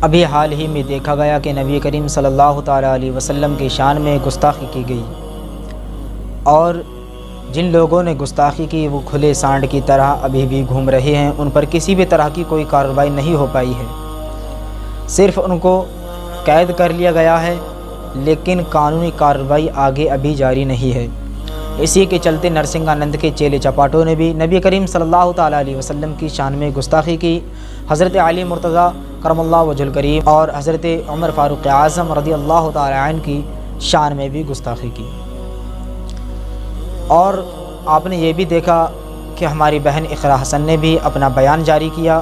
ابھی حال ہی میں دیکھا گیا کہ نبی کریم صلی اللہ تعالیٰ علیہ وسلم کی شان میں گستاخی کی گئی، اور جن لوگوں نے گستاخی کی وہ کھلے سانڈ کی طرح ابھی بھی گھوم رہے ہیں۔ ان پر کسی بھی طرح کی کوئی کارروائی نہیں ہو پائی ہے، صرف ان کو قید کر لیا گیا ہے، لیکن قانونی کارروائی آگے ابھی جاری نہیں ہے۔ اسی کے چلتے نرسنگانند کے چیلے چپاٹوں نے بھی نبی کریم صلی اللہ تعالیٰ علیہ وسلم کی شان میں گستاخی کی۔ حضرت علی مرتضیٰ کرم اللہ وجہ الکریم اور حضرت عمر فاروق اعظم رضی اللہ تعالیٰ عنہ کی شان میں بھی گستاخی کی۔ اور آپ نے یہ بھی دیکھا کہ ہماری بہن اقرا حسن نے بھی اپنا بیان جاری کیا،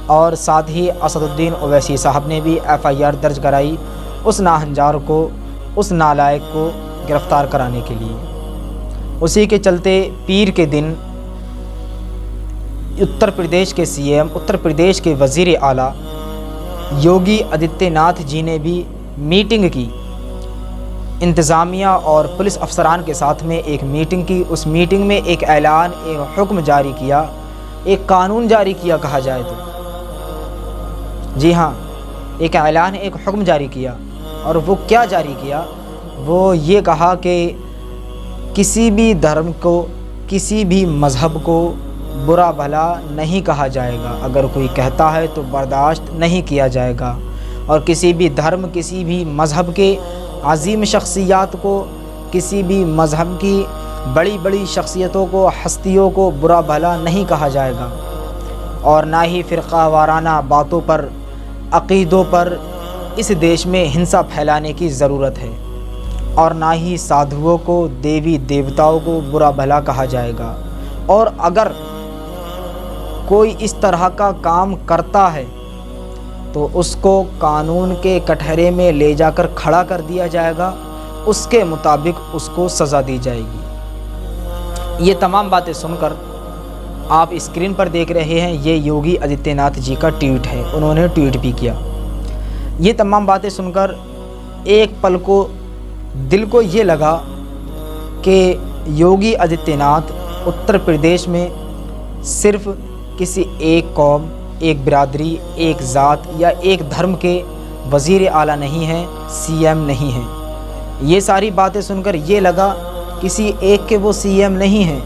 اور ساتھ ہی اسد الدین اویسی صاحب نے بھی FIR درج کرائی اس ناہنجار کو، اس نالائق کو گرفتار کرانے کے لیے۔ اسی کے چلتے پیر کے دن اتر پردیش کے CM، اتر پردیش کے وزیر اعلیٰ یوگی آدتیہ ناتھ جی نے بھی میٹنگ کی، انتظامیہ اور پولیس افسران کے ساتھ میں ایک میٹنگ کی۔ اس میٹنگ میں ایک اعلان، ایک حکم جاری کیا، ایک قانون جاری کیا کہا جائے تو، جی ہاں، ایک اعلان، ایک حکم جاری کیا۔ اور وہ کیا جاری کیا؟ وہ یہ کہا کہ کسی بھی دھرم کو، کسی بھی مذہب کو برا بھلا نہیں کہا جائے گا، اگر کوئی کہتا ہے تو برداشت نہیں کیا جائے گا، اور کسی بھی دھرم، کسی بھی مذہب کے عظیم شخصیات کو، کسی بھی مذہب کی بڑی بڑی شخصیتوں کو، ہستیوں کو برا بھلا نہیں کہا جائے گا، اور نہ ہی فرقہ وارانہ باتوں پر، عقیدوں پر اس دیش میں ہنسا پھیلانے کی ضرورت ہے، اور نہ ہی سادھوؤں کو، دیوی دیوتاؤں کو برا بھلا کہا جائے گا۔ اور اگر کوئی اس طرح کا کام کرتا ہے تو اس کو قانون کے کٹہرے میں لے جا کر کھڑا کر دیا جائے گا، اس کے مطابق اس کو سزا دی جائے گی۔ یہ تمام باتیں سن کر آپ اسکرین پر دیکھ رہے ہیں، یہ یوگی آدتیہ ناتھ جی کا ٹویٹ ہے، انہوں نے ٹویٹ بھی کیا۔ یہ تمام باتیں سن کر ایک پل کو دل کو یہ لگا کہ یوگی آدتیہ ناتھ اتر پردیش میں صرف کسی ایک قوم، ایک برادری، ایک ذات یا ایک دھرم کے وزیر اعلیٰ نہیں ہیں، CM نہیں ہیں۔ یہ ساری باتیں سن کر یہ لگا کسی ایک کے وہ CM نہیں ہیں،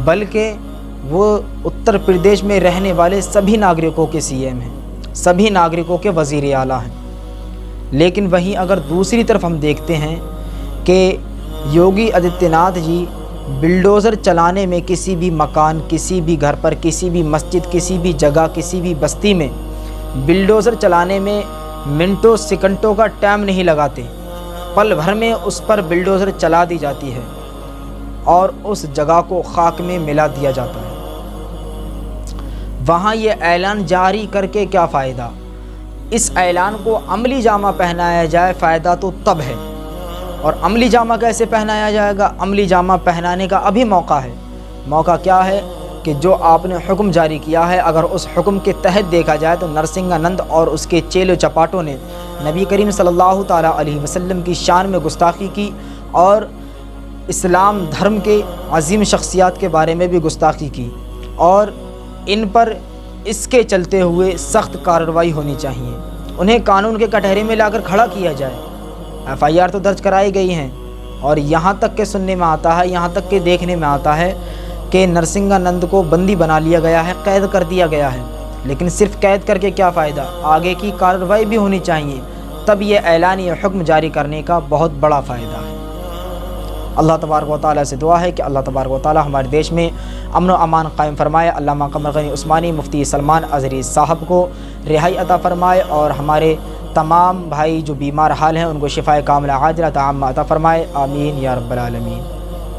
بلکہ وہ اتر پردیش میں رہنے والے سبھی ناگرکوں کے CM ہیں، سبھی ناگرکوں کے وزیر اعلیٰ ہیں۔ لیکن وہیں اگر دوسری طرف ہم دیکھتے ہیں کہ یوگی آدتیہ ناتھ جی بلڈوزر چلانے میں کسی بھی مکان، کسی بھی گھر پر، کسی بھی مسجد، کسی بھی جگہ، کسی بھی بستی میں بلڈوزر چلانے میں منٹوں سیکنڈوں کا ٹائم نہیں لگاتے، پل بھر میں اس پر بلڈوزر چلا دی جاتی ہے اور اس جگہ کو خاک میں ملا دیا جاتا ہے۔ وہاں یہ اعلان جاری کر کے کیا فائدہ؟ اس اعلان کو عملی جامہ پہنایا جائے، فائدہ تو تب ہے۔ اور عملی جامہ کیسے پہنایا جائے گا؟ عملی جامہ پہنانے کا ابھی موقع ہے۔ موقع کیا ہے؟ کہ جو آپ نے حکم جاری کیا ہے، اگر اس حکم کے تحت دیکھا جائے تو نرسنگانند اور اس کے چیلے چپاٹوں نے نبی کریم صلی اللہ تعالیٰ علیہ وسلم کی شان میں گستاخی کی، اور اسلام دھرم کے عظیم شخصیات کے بارے میں بھی گستاخی کی، اور ان پر اس کے چلتے ہوئے سخت کارروائی ہونی چاہیے۔ انہیں قانون کے کٹہرے میں لا کر کھڑا کیا جائے۔ FIR تو درج کرائی گئی ہیں، اور یہاں تک کہ سننے میں آتا ہے، یہاں تک کہ دیکھنے میں آتا ہے کہ نرسنگانند کو بندی بنا لیا گیا ہے، قید کر دیا گیا ہے۔ لیکن صرف قید کر کے کیا فائدہ؟ آگے کی کارروائی بھی ہونی چاہیے، تب یہ اعلان، یہ حکم جاری کرنے کا بہت بڑا فائدہ ہے۔ اللہ تبارک و تعالیٰ سے دعا ہے کہ اللہ تبارک و تعالیٰ ہمارے دیش میں امن و امان قائم فرمائے، علامہ قمر غنی عثمانی، مفتی سلمان ازہری صاحب کو رہائی عطا فرمائے، اور ہمارے تمام بھائی جو بیمار حال ہیں ان کو شفائے کاملہ عاجلہ تامہ عطا فرمائے، آمین یا رب العالمین۔